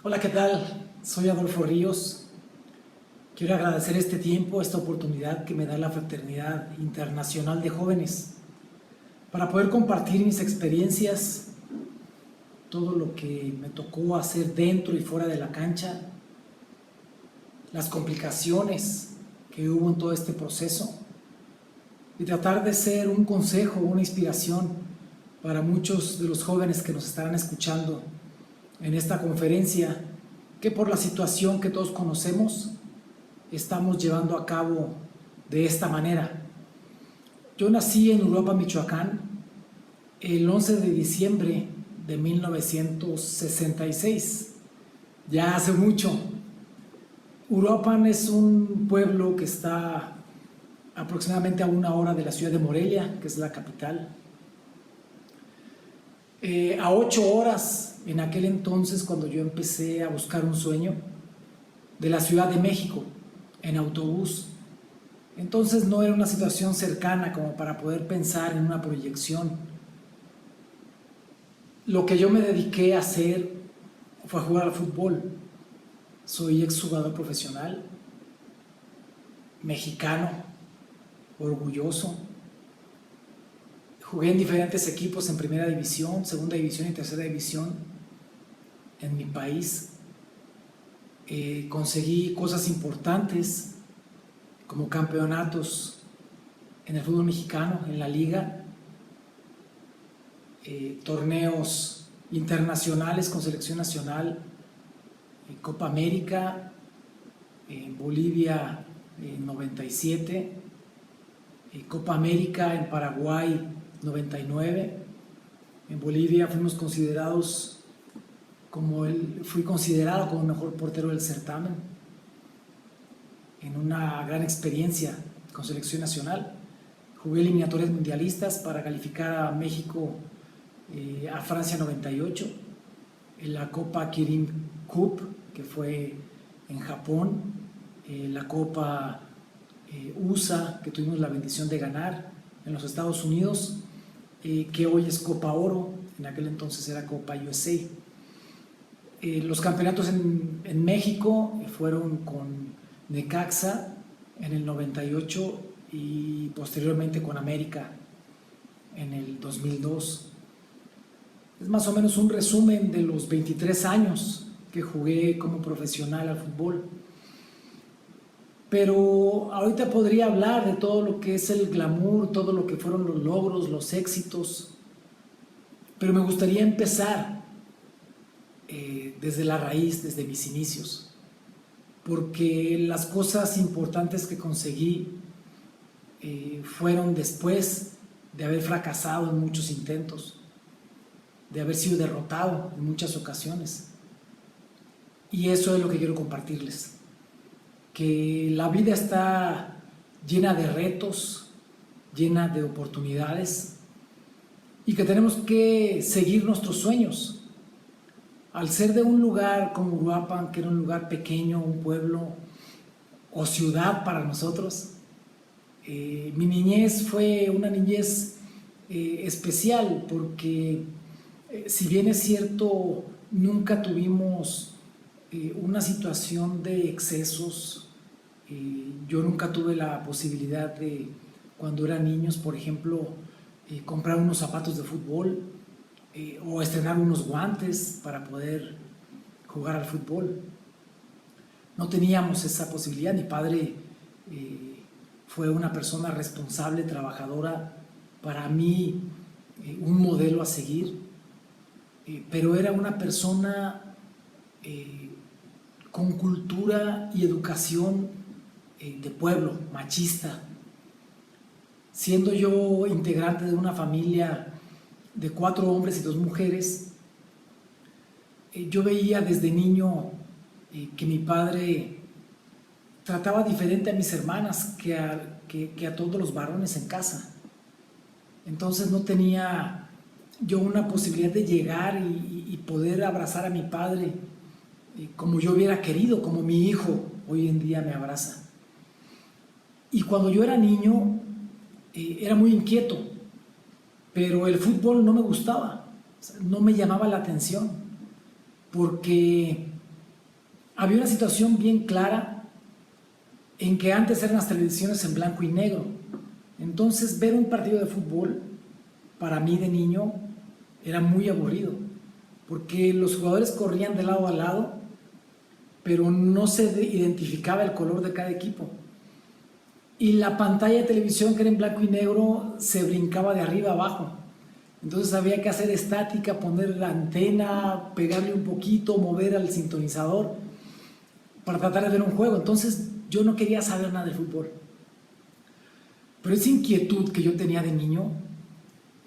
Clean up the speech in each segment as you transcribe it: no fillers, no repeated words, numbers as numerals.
Hola, ¿qué tal? Soy Adolfo Ríos. Quiero agradecer este tiempo, esta oportunidad que me da la Fraternidad Internacional de Jóvenes para poder compartir mis experiencias, todo lo que me tocó hacer dentro y fuera de la cancha, las complicaciones que hubo en todo este proceso y tratar de ser un consejo, una inspiración para muchos de los jóvenes que nos estarán escuchando en esta conferencia que por la situación que todos conocemos estamos llevando a cabo de esta manera. Yo nací en Uruapan, Michoacán, el 11 de diciembre de 1966, ya hace mucho. Uruapan es un pueblo que está aproximadamente a 1 hora de la ciudad de Morelia, que es la capital. A 8 horas en aquel entonces, cuando yo empecé a buscar un sueño, de la Ciudad de México en autobús. Entonces no era una situación cercana como para poder pensar en una proyección. Lo que yo me dediqué a hacer fue a jugar al fútbol. Soy exjugador profesional, mexicano, orgulloso. Jugué en diferentes equipos en primera división, segunda división y tercera división en mi país. Conseguí cosas importantes como campeonatos en el fútbol mexicano, en la liga, torneos internacionales con selección nacional, Copa América, en Bolivia en 97, Copa América en Paraguay 99. En Bolivia fui considerado como el mejor portero del certamen, en una gran experiencia con selección nacional. Jugué eliminatorias mundialistas para calificar a México a Francia 98, en la Copa Kirin Cup, que fue en Japón, la Copa USA, que tuvimos la bendición de ganar en los Estados Unidos, que hoy es Copa Oro, en aquel entonces era Copa USA. Los campeonatos en México fueron con Necaxa en el 98 y posteriormente con América en el 2002. Es más o menos un resumen de los 23 años que jugué como profesional al fútbol. Pero ahorita podría hablar de todo lo que es el glamour, todo lo que fueron los logros, los éxitos, pero me gustaría empezar desde la raíz, desde mis inicios, porque las cosas importantes que conseguí fueron después de haber fracasado en muchos intentos, de haber sido derrotado en muchas ocasiones. Y eso es lo que quiero compartirles, que la vida está llena de retos, llena de oportunidades y que tenemos que seguir nuestros sueños. Al ser de un lugar como Uruapan, que era un lugar pequeño, un pueblo o ciudad para nosotros, mi niñez fue una niñez especial porque si bien es cierto, nunca tuvimos una situación de excesos. Yo nunca tuve la posibilidad de, cuando eran niños, por ejemplo, comprar unos zapatos de fútbol o estrenar unos guantes para poder jugar al fútbol. No teníamos esa posibilidad. Mi padre fue una persona responsable, trabajadora, para mí un modelo a seguir, pero era una persona con cultura y educación de pueblo, machista. Siendo yo integrante de una familia de 4 hombres y 2 mujeres, yo veía desde niño que mi padre trataba diferente a mis hermanas que a todos los varones en casa. Entonces no tenía yo una posibilidad de llegar y poder abrazar a mi padre como yo hubiera querido, como mi hijo hoy en día me abraza. Y cuando yo era niño, era muy inquieto, pero el fútbol no me gustaba, no me llamaba la atención, porque había una situación bien clara en que antes eran las televisiones en blanco y negro. Entonces, ver un partido de fútbol, para mí de niño, era muy aburrido, porque los jugadores corrían de lado a lado, pero no se identificaba el color de cada equipo. Y la pantalla de televisión, que era en blanco y negro, se brincaba de arriba a abajo. Entonces había que hacer estática, poner la antena, pegarle un poquito, mover al sintonizador para tratar de ver un juego. Entonces yo no quería saber nada de fútbol. Pero esa inquietud que yo tenía de niño,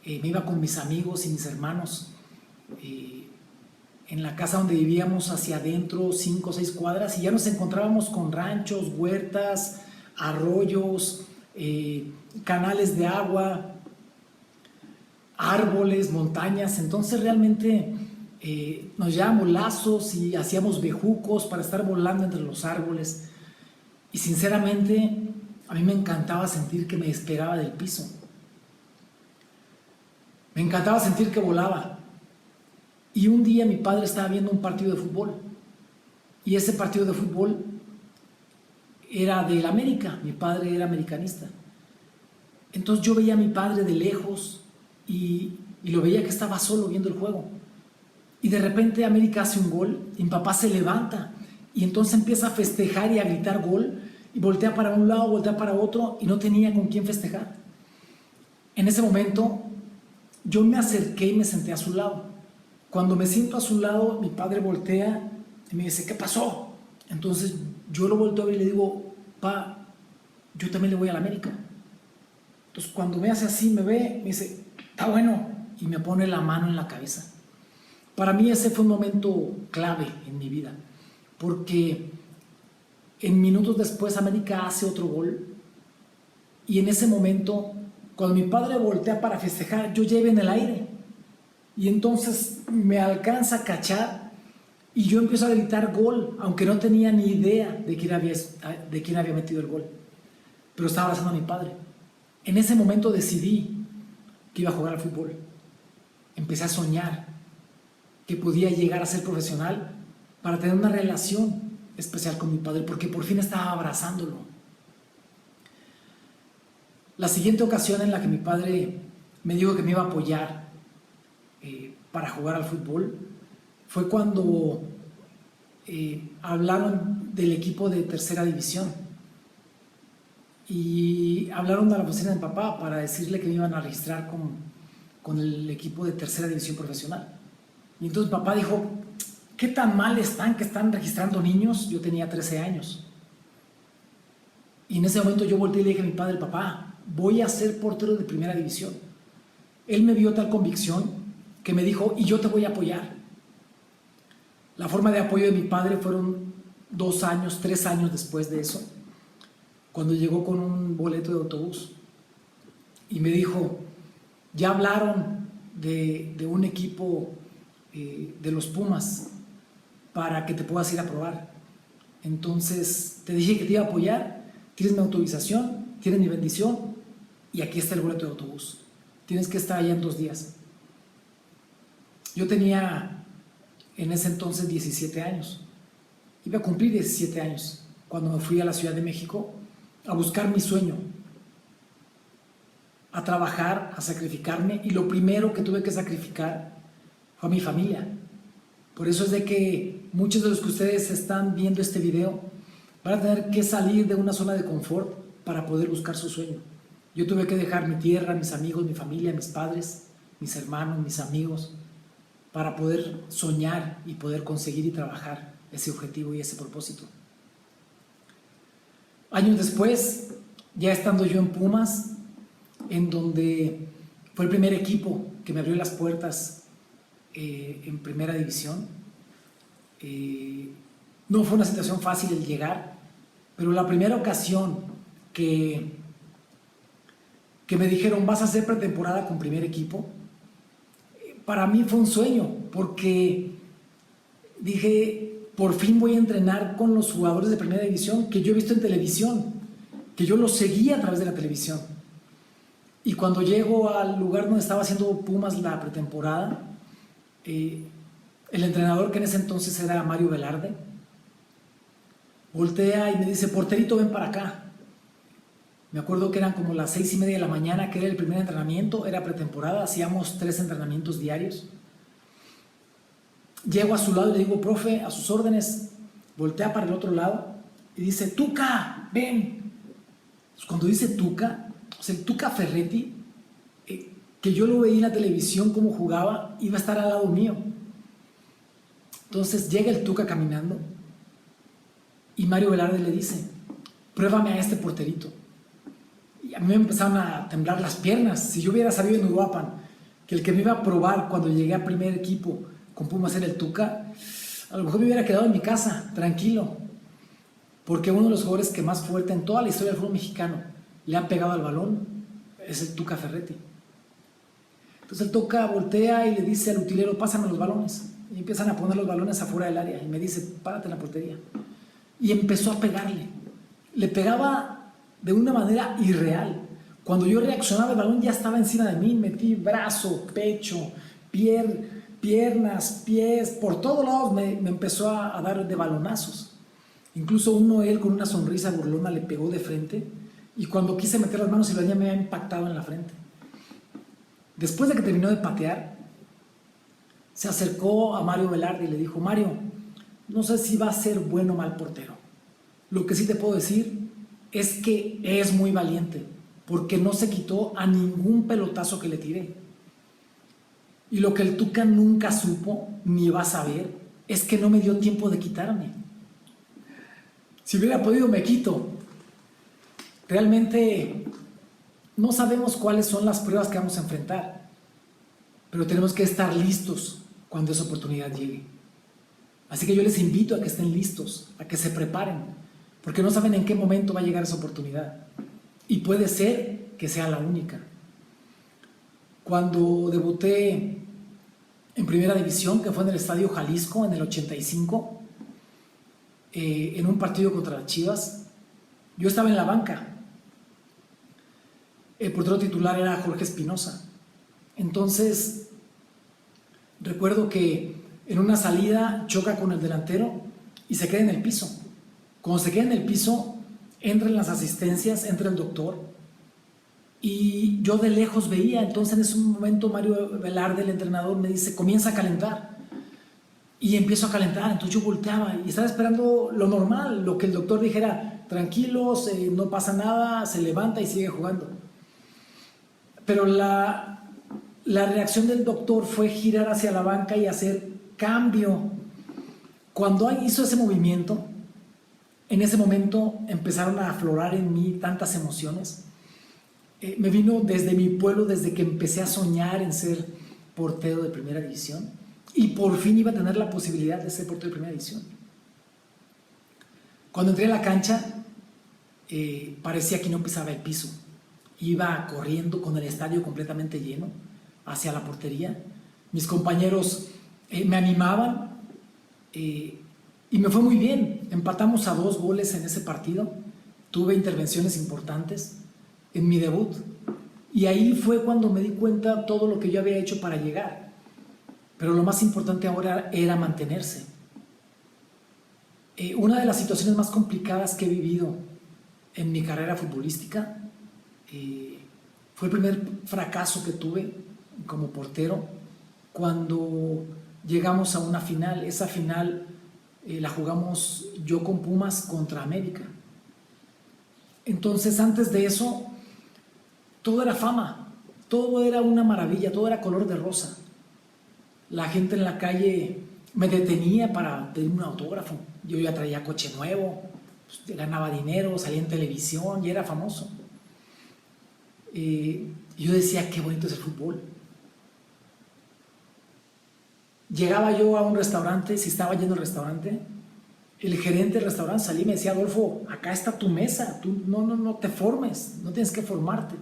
me iba con mis amigos y mis hermanos en la casa donde vivíamos hacia adentro, 5 o 6 cuadras, y ya nos encontrábamos con ranchos, huertas, arroyos, canales de agua, árboles, montañas. Entonces realmente nos llevábamos lazos y hacíamos bejucos para estar volando entre los árboles. Y sinceramente a mí me encantaba sentir que me despegaba del piso. Me encantaba sentir que volaba. Y un día mi padre estaba viendo un partido de fútbol. Y ese partido de fútbol era del América. Mi padre era americanista. Entonces yo veía a mi padre de lejos y lo veía que estaba solo viendo el juego. Y de repente América hace un gol y mi papá se levanta. Y entonces empieza a festejar y a gritar gol. Y voltea para un lado, voltea para otro y no tenía con quién festejar. En ese momento yo me acerqué y me senté a su lado. Cuando me siento a su lado, mi padre voltea y me dice, ¿qué pasó? Entonces yo lo volteo a ver y le digo, pa, yo también le voy a la América. Entonces cuando me hace así, me ve, me dice, está bueno, y me pone la mano en la cabeza. Para mí ese fue un momento clave en mi vida, porque en minutos después América hace otro gol, y en ese momento, cuando mi padre voltea para festejar, yo ya iba en el aire, y entonces me alcanza a cachar, y yo empiezo a gritar gol, aunque no tenía ni idea de quién había metido el gol, pero estaba abrazando a mi padre. En ese momento decidí que iba a jugar al fútbol. Empecé a soñar que podía llegar a ser profesional para tener una relación especial con mi padre, porque por fin estaba abrazándolo. La siguiente ocasión en la que mi padre me dijo que me iba a apoyar para jugar al fútbol fue cuando hablaron del equipo de tercera división y hablaron a la oficina de mi papá para decirle que me iban a registrar con el equipo de tercera división profesional. Y entonces papá dijo, ¿qué tan mal están que están registrando niños? Yo tenía 13 años. Y en ese momento yo volteé y le dije a mi padre, papá, voy a ser portero de primera división. Él me vio tal convicción que me dijo, y yo te voy a apoyar. La forma de apoyo de mi padre fueron 2 años, 3 años después de eso, cuando llegó con un boleto de autobús y me dijo, ya hablaron de un equipo de los Pumas para que te puedas ir a probar. Entonces te dije que te iba a apoyar, tienes mi autorización, tienes mi bendición y aquí está el boleto de autobús. Tienes que estar allá en 2 días. Yo tenía en ese entonces 17 años. Iba a cumplir 17 años cuando me fui a la Ciudad de México a buscar mi sueño, a trabajar, a sacrificarme, y lo primero que tuve que sacrificar fue a mi familia. Por eso es de que muchos de los que ustedes están viendo este video van a tener que salir de una zona de confort para poder buscar su sueño. Yo tuve que dejar mi tierra, mis amigos, mi familia, mis padres, mis hermanos, mis amigos, para poder soñar y poder conseguir y trabajar ese objetivo y ese propósito. Años después, ya estando yo en Pumas, en donde fue el primer equipo que me abrió las puertas en primera división, no fue una situación fácil el llegar, pero la primera ocasión que me dijeron vas a hacer pretemporada con primer equipo, para mí fue un sueño, porque dije, por fin voy a entrenar con los jugadores de primera división que yo he visto en televisión, que yo los seguía a través de la televisión. Y cuando llego al lugar donde estaba haciendo Pumas la pretemporada, el entrenador, que en ese entonces era Mario Velarde, Voltea y me dice, porterito, ven para acá. Me acuerdo que eran como las 6:30 de la mañana, que era el primer entrenamiento, era pretemporada, hacíamos 3 entrenamientos diarios. Llego a su lado y le digo, profe, a sus órdenes. Voltea para el otro lado y dice, Tuca, ven. Cuando dice Tuca, o sea, el Tuca Ferretti, que yo lo veía en la televisión cómo jugaba, iba a estar al lado mío. Entonces llega el Tuca caminando y Mario Velarde le dice, pruébame a este porterito. Y a mí me empezaron a temblar las piernas. Si yo hubiera sabido en Uruapan que el que me iba a probar cuando llegué a primer equipo con Pumas era el Tuca, a lo mejor me hubiera quedado en mi casa, tranquilo. Porque uno de los jugadores que más fuerte en toda la historia del fútbol mexicano le han pegado al balón es el Tuca Ferretti. Entonces el Tuca voltea y le dice al utilero, pásame los balones. Y empiezan a poner los balones afuera del área. Y me dice, párate en la portería. Y empezó a pegarle. Le pegaba de una manera irreal. Cuando yo reaccionaba, el balón ya estaba encima de mí. Metí brazo, pecho, piernas, pies, por todos lados me empezó a dar de balonazos. Incluso él con una sonrisa burlona le pegó de frente. Y cuando quise meter las manos y me había impactado en la frente. Después de que terminó de patear, se acercó a Mario Velarde y le dijo, Mario, no sé si va a ser bueno o mal portero. Lo que sí te puedo decir es que es muy valiente, porque no se quitó a ningún pelotazo que le tiré. Y lo que el Tuca nunca supo, ni va a saber, es que no me dio tiempo de quitarme. Si hubiera podido, me quito. Realmente no sabemos cuáles son las pruebas que vamos a enfrentar, pero tenemos que estar listos cuando esa oportunidad llegue. Así que yo les invito a que estén listos, a que se preparen, porque no saben en qué momento va a llegar esa oportunidad. Y puede ser que sea la única. Cuando debuté en Primera División, que fue en el Estadio Jalisco en el 85, en un partido contra las Chivas, yo estaba en la banca. El portero titular era Jorge Espinosa. Entonces, recuerdo que en una salida choca con el delantero y se queda en el piso. Cuando se queda en el piso, entran las asistencias, entra el doctor y yo de lejos veía. Entonces en ese momento Mario Velarde, el entrenador, me dice, comienza a calentar. Y empiezo a calentar. Entonces yo volteaba y estaba esperando lo normal, lo que el doctor dijera, tranquilos, no pasa nada, se levanta y sigue jugando. Pero la reacción del doctor fue girar hacia la banca y hacer cambio. Cuando hizo ese movimiento, en ese momento empezaron a aflorar en mí tantas emociones. Me vino desde mi pueblo, desde que empecé a soñar en ser portero de Primera División, y por fin iba a tener la posibilidad de ser portero de Primera División. Cuando entré a la cancha, parecía que no pisaba el piso. Iba corriendo con el estadio completamente lleno hacia la portería. Mis compañeros me animaban y me fue muy bien. Empatamos a 2 goles en ese partido. Tuve intervenciones importantes en mi debut. Y ahí fue cuando me di cuenta de todo lo que yo había hecho para llegar. Pero lo más importante ahora era mantenerse. Una de las situaciones más complicadas que he vivido en mi carrera futbolística fue el primer fracaso que tuve como portero cuando llegamos a una final. Esa final la jugamos yo con Pumas contra América. Entonces antes de eso todo era fama, todo era una maravilla, todo era color de rosa. La gente en la calle me detenía para pedirme un autógrafo. Yo ya traía coche nuevo, pues, ganaba dinero, salía en televisión y era famoso. Yo decía, qué bonito es el fútbol. Llegaba yo a un restaurante, si estaba yendo al restaurante, el gerente del restaurante salía y me decía, Adolfo, acá está tu mesa, tú no te formes, no tienes que formarte.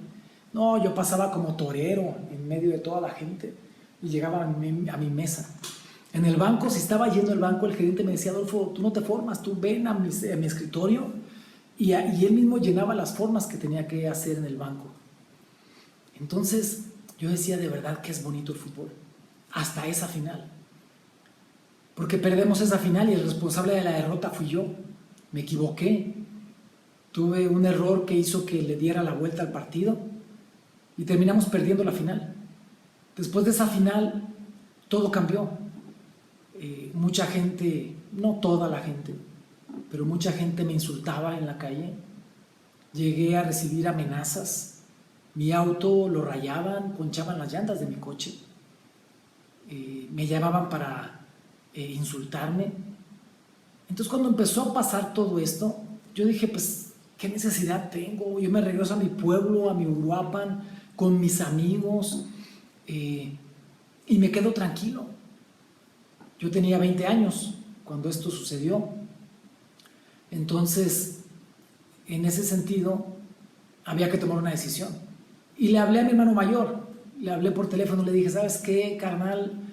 No, yo pasaba como torero en medio de toda la gente y llegaba a mi mesa. En el banco, si estaba yendo al banco, el gerente me decía, Adolfo, tú no te formas, tú ven a mi escritorio, y él mismo llenaba las formas que tenía que hacer en el banco. Entonces yo decía, de verdad que es bonito el fútbol, hasta esa final. Porque perdemos esa final y el responsable de la derrota fui yo. me equivoqué, tuve un error que hizo que le diera la vuelta al partido y terminamos perdiendo la final. Después de esa final, todo cambió. Mucha gente, no toda la gente, pero mucha gente me insultaba en la calle. Llegué a recibir amenazas. Mi auto lo rayaban, ponchaban las llantas de mi coche. Me llamaban para insultarme. Entonces, cuando empezó a pasar todo esto, yo dije, pues, ¿qué necesidad tengo? Yo me regreso a mi pueblo, a mi Uruapan, con mis amigos, y me quedo tranquilo. Yo tenía 20 años cuando esto sucedió. Entonces, en ese sentido, había que tomar una decisión. Y le hablé a mi hermano mayor, le hablé por teléfono, le dije, ¿sabes qué, carnal?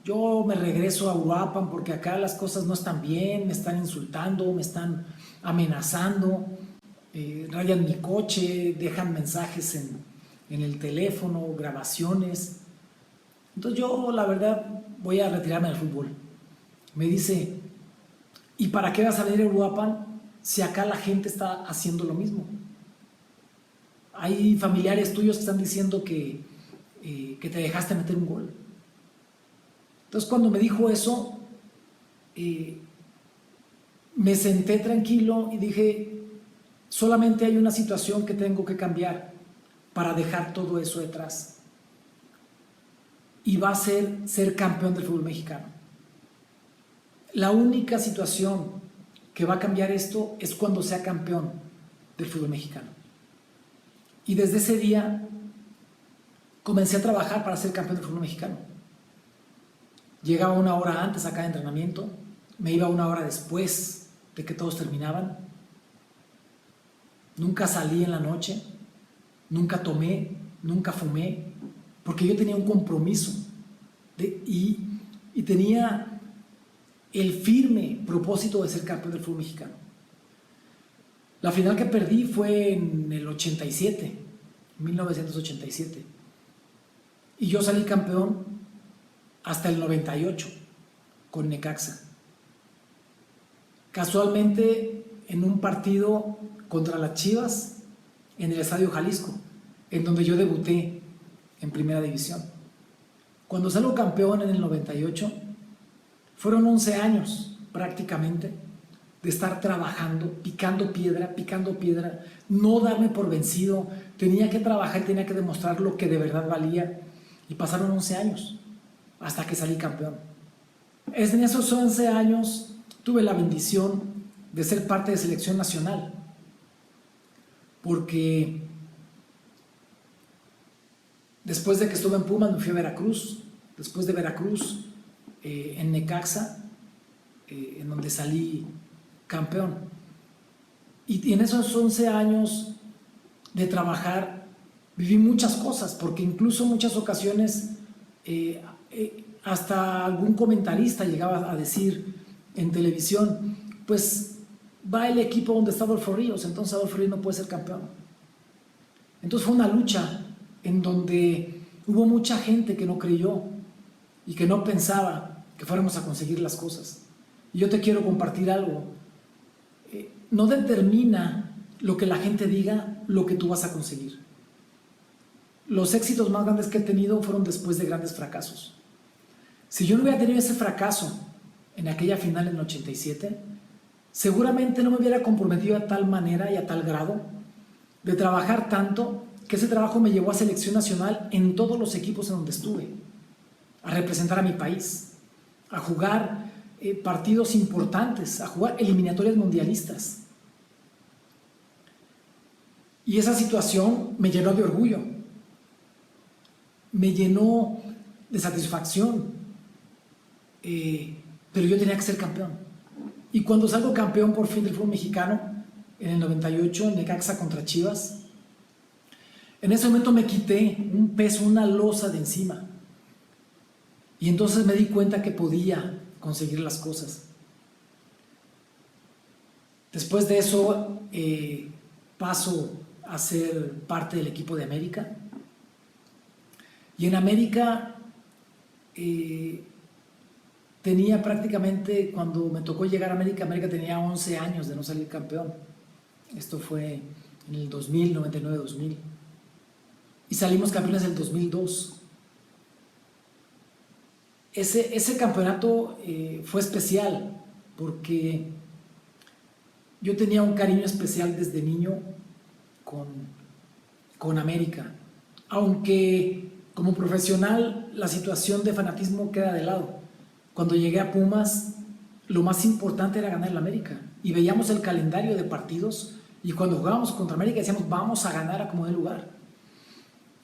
Yo me regreso a Uruapan porque acá las cosas no están bien, me están insultando, me están amenazando, rayan mi coche, dejan mensajes en el teléfono, grabaciones. Entonces yo, la verdad, voy a retirarme del fútbol. Me dice, ¿y para qué vas a venir a Uruapan si acá la gente está haciendo lo mismo? Hay familiares tuyos que están diciendo que te dejaste meter un gol. Entonces cuando me dijo eso, me senté tranquilo y dije, solamente hay una situación que tengo que cambiar para dejar todo eso detrás. Y va a ser campeón del fútbol mexicano. La única situación que va a cambiar esto es cuando sea campeón del fútbol mexicano. Y desde ese día comencé a trabajar para ser campeón del fútbol mexicano. Llegaba una hora antes a cada entrenamiento, me iba una hora después de que todos terminaban. Nunca salí en la noche, nunca tomé, nunca fumé, porque yo tenía un compromiso y tenía el firme propósito de ser campeón del fútbol mexicano. La final que perdí fue en el 87, 1987. Y yo salí campeón hasta el 98 con Necaxa. Casualmente en un partido contra las Chivas en el Estadio Jalisco, en donde yo debuté en Primera División. Cuando salgo campeón en el 98, fueron 11 años prácticamente de estar trabajando, picando piedra, no darme por vencido, tenía que trabajar, tenía que demostrar lo que de verdad valía, y pasaron 11 años hasta que salí campeón. En esos 11 años tuve la bendición de ser parte de selección nacional, porque después de que estuve en Pumas me fui a Veracruz, después de Veracruz en Necaxa, en donde salí campeón. Y en esos 11 años de trabajar viví muchas cosas, porque incluso en muchas ocasiones hasta algún comentarista llegaba a decir en televisión, pues va el equipo donde está Adolfo Ríos, entonces Adolfo Ríos no puede ser campeón. Entonces fue una lucha en donde hubo mucha gente que no creyó y que no pensaba que fuéramos a conseguir las cosas. Y yo te quiero compartir algo. No determina lo que la gente diga lo que tú vas a conseguir. Los éxitos más grandes que he tenido fueron después de grandes fracasos. Si yo no hubiera tenido ese fracaso en aquella final en el 87, seguramente no me hubiera comprometido a tal manera y a tal grado de trabajar tanto que ese trabajo me llevó a selección nacional en todos los equipos en donde estuve, a representar a mi país, a jugar partidos importantes, a jugar eliminatorias mundialistas. Y esa situación me llenó de orgullo, me llenó de satisfacción, pero yo tenía que ser campeón. Y cuando salgo campeón por fin del fútbol mexicano, en el 98, en Necaxa contra Chivas, en ese momento me quité un peso, una losa de encima. Y entonces me di cuenta que podía conseguir las cosas. Después de eso paso a ser parte del equipo de América. Y en América tenía prácticamente, cuando me tocó llegar a América, América tenía 11 años de no salir campeón. Esto fue en el 2000, 99-2000. Y salimos campeones en el 2002. Ese campeonato fue especial porque yo tenía un cariño especial desde niño con América. Aunque como profesional la situación de fanatismo queda de lado. Cuando llegué a Pumas, lo más importante era ganar el América. Y veíamos el calendario de partidos y cuando jugábamos contra América decíamos, vamos a ganar a como dé lugar.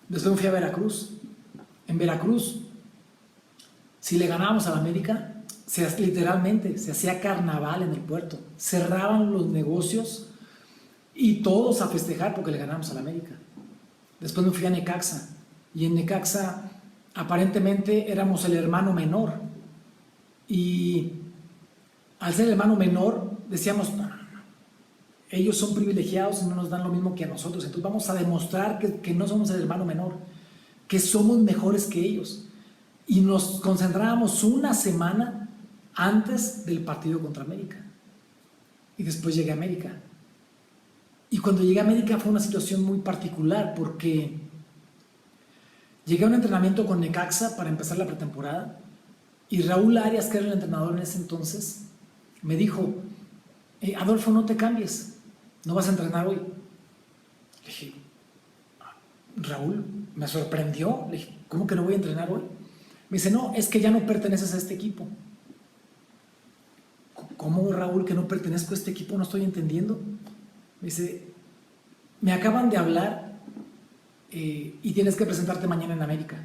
Después me fui a Veracruz. En Veracruz, si le ganábamos a la América, literalmente se hacía carnaval en el puerto. Cerraban los negocios y todos a festejar porque le ganábamos a la América. Después me fui a Necaxa. Y en Necaxa aparentemente éramos el hermano menor. Y al ser el hermano menor decíamos, no, ellos son privilegiados y no nos dan lo mismo que a nosotros. Entonces vamos a demostrar que no somos el hermano menor, que somos mejores que ellos. Y nos concentrábamos una semana antes del partido contra América. Y después llegué a América. Y cuando llegué a América fue una situación muy particular porque llegué a un entrenamiento con Necaxa para empezar la pretemporada y Raúl Arias, que era el entrenador en ese entonces, me dijo, Adolfo, no te cambies, no vas a entrenar hoy. Le dije, Raúl, me sorprendió. Le dije, ¿cómo que no voy a entrenar hoy? Me dice, no, es que ya no perteneces a este equipo. ¿Cómo, Raúl, que no pertenezco a este equipo? No estoy entendiendo. Me dice, me acaban de hablar y tienes que presentarte mañana en América.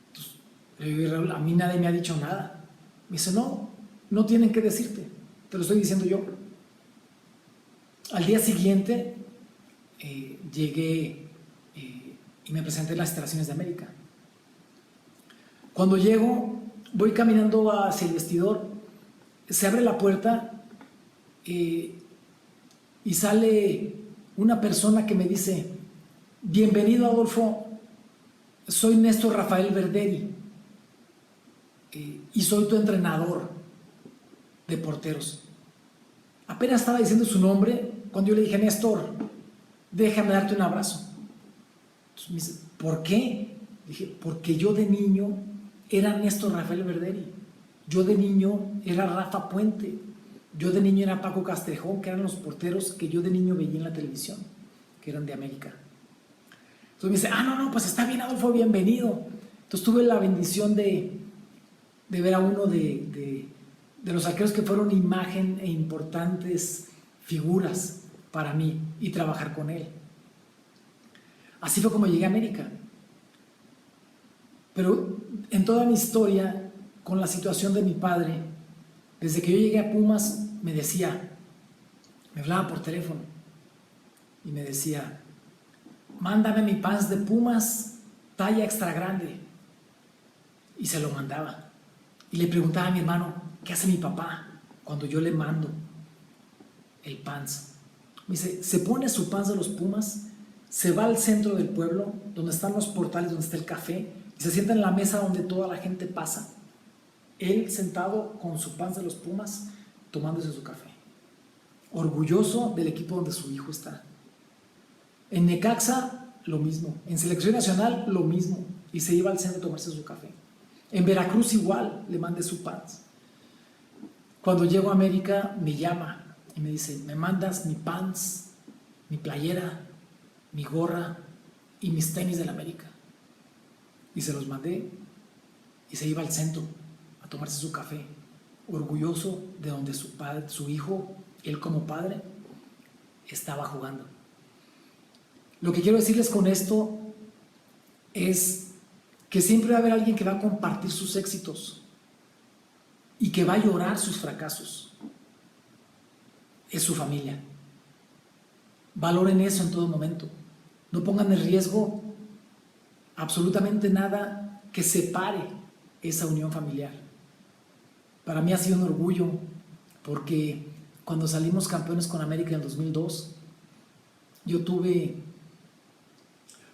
Entonces, le digo, Raúl, a mí nadie me ha dicho nada. Me dice, no, no tienen que decirte, te lo estoy diciendo yo. Al día siguiente llegué y me presenté en las instalaciones de América. Cuando llego, voy caminando hacia el vestidor, se abre la puerta y sale una persona que me dice, bienvenido Adolfo, soy Néstor Rafael Verderi y soy tu entrenador de porteros. Apenas estaba diciendo su nombre cuando yo le dije, Néstor, déjame darte un abrazo. Entonces me dice, ¿por qué? Dije, porque yo de niño era Néstor Rafael Verderi, yo de niño era Rafa Puente, yo de niño era Paco Castrejón, que eran los porteros que yo de niño veía en la televisión, que eran de América. Entonces me dice, no, pues está bien Adolfo, bienvenido. Entonces tuve la bendición de ver a uno de los arqueros que fueron imagen e importantes figuras para mí y trabajar con él. Así fue como llegué a América. Pero en toda mi historia, con la situación de mi padre, desde que yo llegué a Pumas, me decía, me hablaba por teléfono y me decía, mándame mi pants de Pumas, talla extra grande. Y se lo mandaba. Y le preguntaba a mi hermano, ¿qué hace mi papá cuando yo le mando el pants? Me dice, se pone su pants de los Pumas, se va al centro del pueblo, donde están los portales, donde está el café, y se sienta en la mesa donde toda la gente pasa. Él sentado con su pants de los Pumas, tomándose su café. Orgulloso del equipo donde su hijo está. En Necaxa, lo mismo. En Selección Nacional, lo mismo. Y se iba al centro a tomarse su café. En Veracruz igual, le mandé su pants. Cuando llego a América, me llama y me dice, me mandas mi pants, mi playera, mi gorra y mis tenis del América. Y se los mandé y se iba al centro a tomarse su café, orgulloso de donde su padre, su hijo, él como padre, estaba jugando. Lo que quiero decirles con esto es que siempre va a haber alguien que va a compartir sus éxitos y que va a llorar sus fracasos. Es su familia. Valoren eso en todo momento. No pongan en riesgo absolutamente nada que separe esa unión familiar. Para mí ha sido un orgullo porque cuando salimos campeones con América en el 2002, yo tuve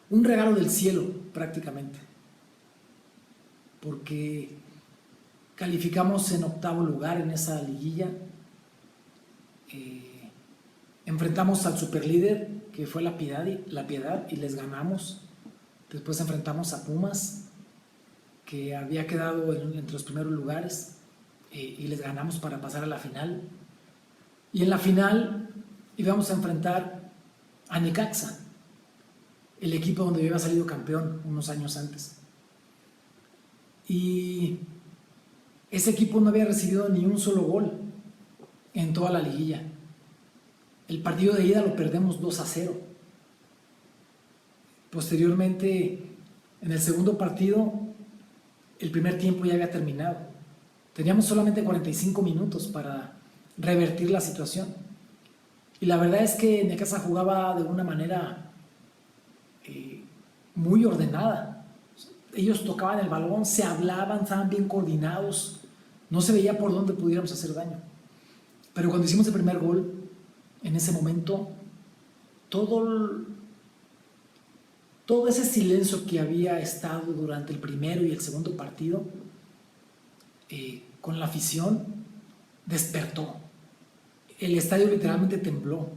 un regalo del cielo prácticamente, porque Calificamos en 8º lugar en esa liguilla. Enfrentamos al superlíder, que fue la Piedad, y les ganamos. Después enfrentamos a Pumas, que había quedado entre los primeros lugares, y les ganamos para pasar a la final. Y en la final íbamos a enfrentar a Necaxa, el equipo donde yo había salido campeón unos años antes. Y ese equipo no había recibido ni un solo gol en toda la liguilla. El partido de ida lo perdemos 2-0. Posteriormente, en el segundo partido, el primer tiempo ya había terminado. Teníamos solamente 45 minutos para revertir la situación. Y la verdad es que Necaxa jugaba de una manera muy ordenada. Ellos tocaban el balón, se hablaban, estaban bien coordinados. No se veía por dónde pudiéramos hacer daño. Pero cuando hicimos el primer gol, en ese momento, todo ese silencio que había estado durante el primero y el segundo partido, con la afición, despertó. El estadio literalmente tembló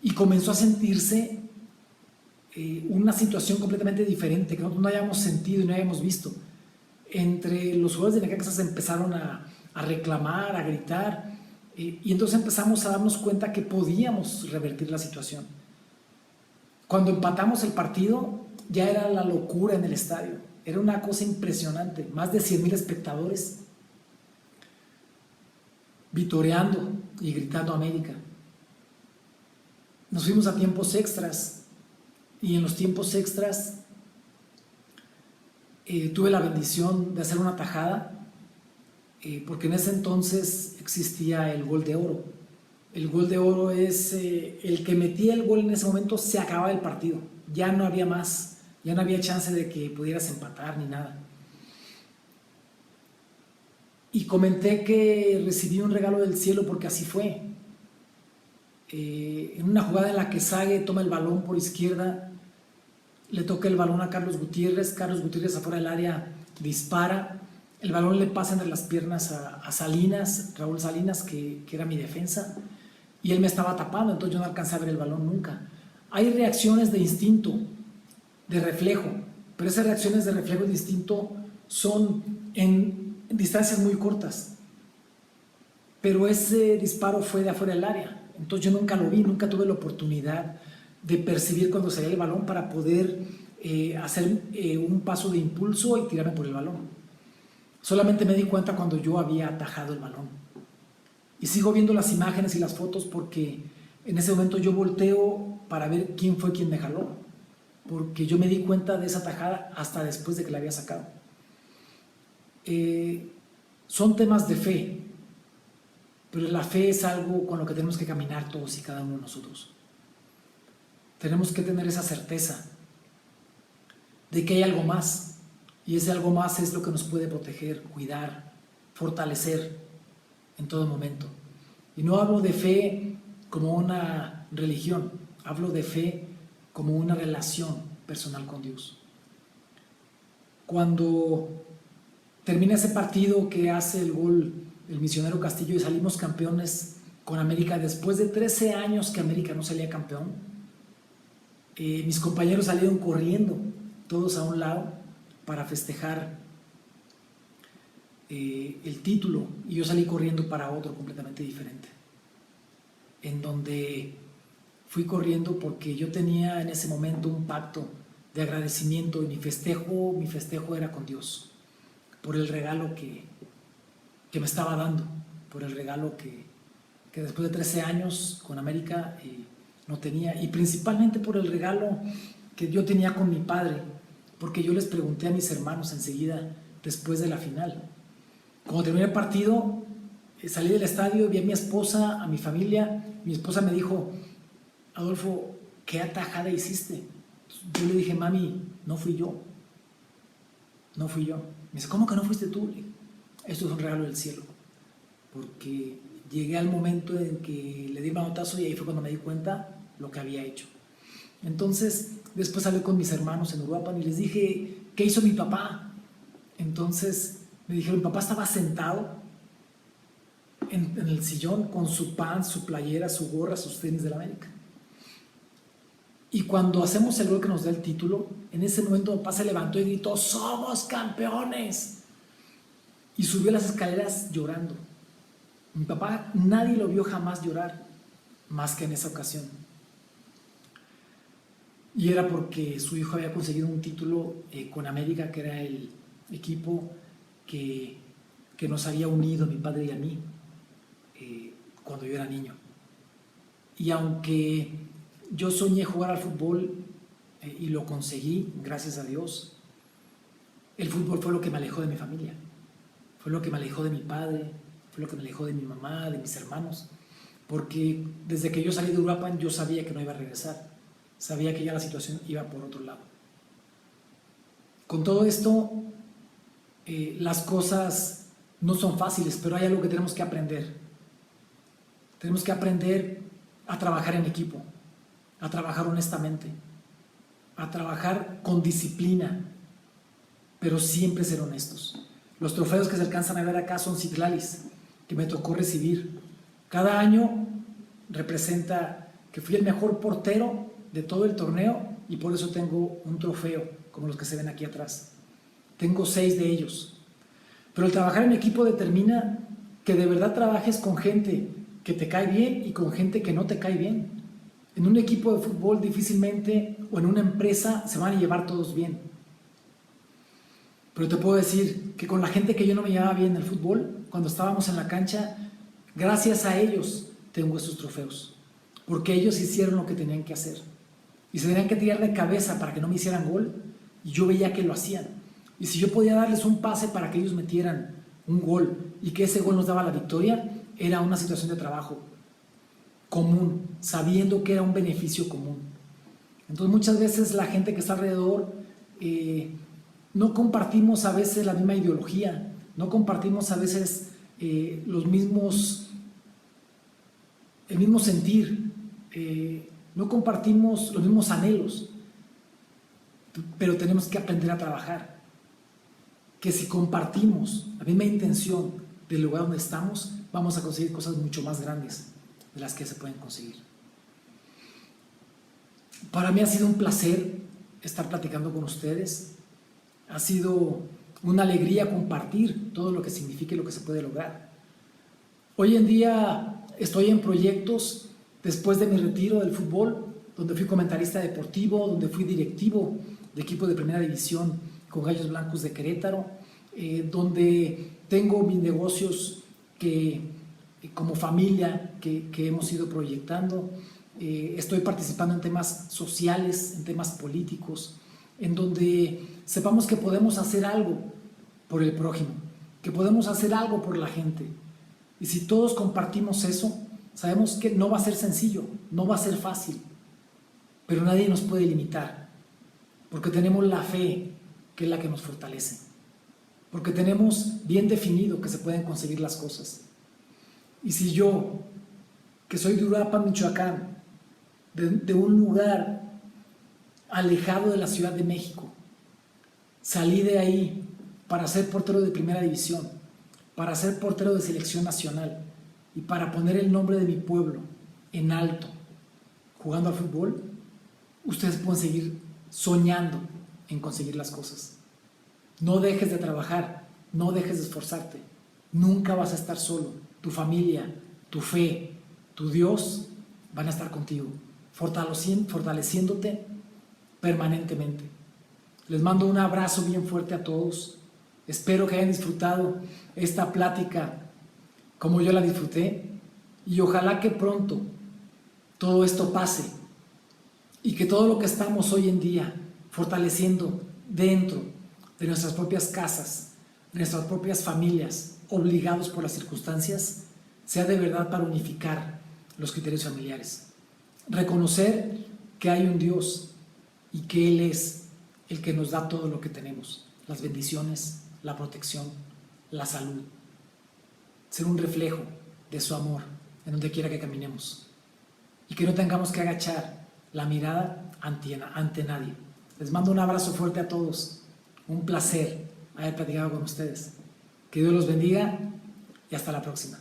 y comenzó a sentirse una situación completamente diferente que nosotros no habíamos sentido y no habíamos visto. Entre los jugadores de Necaxa se empezaron a reclamar, a gritar, y entonces empezamos a darnos cuenta que podíamos revertir la situación. Cuando empatamos el partido, ya era la locura en el estadio. Era una cosa impresionante. Más de 100,000 espectadores vitoreando y gritando América. Nos fuimos a tiempos extras, y en los tiempos extras tuve la bendición de hacer una tajada, porque en ese entonces existía el gol de oro. El gol de oro es el que metía el gol en ese momento, se acababa el partido. Ya no había más, ya no había chance de que pudieras empatar ni nada. Y comenté que recibí un regalo del cielo porque así fue. En una jugada en la que Sague toma el balón por izquierda, le toca el balón a Carlos Gutiérrez afuera del área dispara, el balón le pasa entre las piernas a Salinas, Raúl Salinas, que era mi defensa, y él me estaba tapando, entonces yo no alcancé a ver el balón nunca. Hay reacciones de instinto, de reflejo, pero esas reacciones de reflejo y de instinto son en distancias muy cortas, pero ese disparo fue de afuera del área, entonces yo nunca lo vi, nunca tuve la oportunidad de percibir cuando salía el balón para poder hacer un paso de impulso y tirarme por el balón. Solamente me di cuenta cuando yo había atajado el balón. Y sigo viendo las imágenes y las fotos porque en ese momento yo volteo para ver quién fue quien me jaló, porque yo me di cuenta de esa tajada hasta después de que la había sacado. Son temas de fe, pero la fe es algo con lo que tenemos que caminar todos y cada uno de nosotros. Tenemos que tener esa certeza de que hay algo más, y ese algo más es lo que nos puede proteger, cuidar, fortalecer en todo momento. Y no hablo de fe como una religión, hablo de fe como una relación personal con Dios. Cuando termina ese partido que hace el gol el Misionero Castillo y salimos campeones con América, después de 13 años que América no salía campeón, mis compañeros salieron corriendo, todos a un lado, para festejar el título, y yo salí corriendo para otro completamente diferente, en donde fui corriendo porque yo tenía en ese momento un pacto de agradecimiento, y mi festejo era con Dios, por el regalo que me estaba dando, por el regalo que después de 13 años con América no tenía, y principalmente por el regalo que yo tenía con mi padre, porque yo les pregunté a mis hermanos enseguida después de la final. Cuando terminé el partido, salí del estadio, vi a mi esposa, a mi familia. Mi esposa me dijo: Adolfo, ¿qué atajada hiciste? Yo le dije: mami, no fui yo. No fui yo. Me dice: ¿cómo que no fuiste tú? Esto es un regalo del cielo, porque llegué al momento en que le di el manotazo, y ahí fue cuando me di cuenta lo que había hecho. Entonces, después hablé con mis hermanos en Uruapan y les dije: ¿qué hizo mi papá? Entonces, Me dijeron, mi papá estaba sentado en el sillón con su pan, su playera, su gorra, sus tenis de la América. Y cuando hacemos el gol que nos da el título, en ese momento papá se levantó y gritó, ¡somos campeones! Y subió las escaleras llorando. Mi papá, nadie lo vio jamás llorar, más que en esa ocasión. Y era porque su hijo había conseguido un título con América, que era el equipo que nos había unido, mi padre y a mí, cuando yo era niño. Y aunque yo soñé jugar al fútbol y lo conseguí, gracias a Dios, el fútbol fue lo que me alejó de mi familia, fue lo que me alejó de mi padre, fue lo que me alejó de mi mamá, de mis hermanos, porque desde que yo salí de Uruapan yo sabía que no iba a regresar, sabía que ya la situación iba por otro lado. Con todo esto, las cosas no son fáciles, pero hay algo que tenemos que aprender. Tenemos que aprender a trabajar en equipo, a trabajar honestamente, a trabajar con disciplina, pero siempre ser honestos. Los trofeos que se alcanzan a ver acá son Citlalis, que me tocó recibir. Cada año representa que fui el mejor portero de todo el torneo y por eso tengo un trofeo, como los que se ven aquí atrás. Tengo 6 de ellos. Pero el trabajar en equipo determina que de verdad trabajes con gente que te cae bien y con gente que no te cae bien. En un equipo de fútbol difícilmente, o en una empresa, se van a llevar todos bien. Pero te puedo decir que con la gente que yo no me llevaba bien en el fútbol, cuando estábamos en la cancha, gracias a ellos tengo estos trofeos. Porque ellos hicieron lo que tenían que hacer. Y se tenían que tirar de cabeza para que no me hicieran gol, y yo veía que lo hacían. Y si yo podía darles un pase para que ellos metieran un gol y que ese gol nos daba la victoria, era una situación de trabajo común, sabiendo que era un beneficio común. Entonces muchas veces la gente que está alrededor no compartimos a veces la misma ideología, no compartimos a veces el mismo sentir, no compartimos los mismos anhelos, pero tenemos que aprender a trabajar. Que si compartimos la misma intención del lugar donde estamos, vamos a conseguir cosas mucho más grandes de las que se pueden conseguir. Para mí ha sido un placer estar platicando con ustedes. Ha sido una alegría compartir todo lo que significa y lo que se puede lograr. Hoy en día estoy en proyectos después de mi retiro del fútbol, donde fui comentarista deportivo, donde fui directivo de equipo de primera división con Gallos Blancos de Querétaro, donde tengo mis negocios que como familia que hemos ido proyectando. Estoy participando en temas sociales, en temas políticos, en donde sepamos que podemos hacer algo por el prójimo, que podemos hacer algo por la gente. Y si todos compartimos eso, sabemos que no va a ser sencillo, no va a ser fácil, pero nadie nos puede limitar, porque tenemos la fe, que es la que nos fortalece, porque tenemos bien definido que se pueden conseguir las cosas. Y si yo, que soy de Uruapan, Michoacán, de un lugar alejado de la Ciudad de México, salí de ahí para ser portero de primera división, para ser portero de selección nacional y para poner el nombre de mi pueblo en alto, jugando al fútbol, ustedes pueden seguir soñando en conseguir las cosas. No dejes de trabajar, no dejes de esforzarte. Nunca vas a estar solo. Tu familia, tu fe, tu Dios van a estar contigo, fortaleciéndote permanentemente. Les mando un abrazo bien fuerte a todos. Espero que hayan disfrutado esta plática como yo la disfruté y ojalá que pronto todo esto pase y que todo lo que estamos hoy en día fortaleciendo dentro de nuestras propias casas, de nuestras propias familias, obligados por las circunstancias, sea de verdad para unificar los criterios familiares. Reconocer que hay un Dios y que Él es el que nos da todo lo que tenemos, las bendiciones, la protección, la salud. Ser un reflejo de su amor en donde quiera que caminemos y que no tengamos que agachar la mirada ante nadie. Les mando un abrazo fuerte a todos. Un placer haber platicado con ustedes. Que Dios los bendiga y hasta la próxima.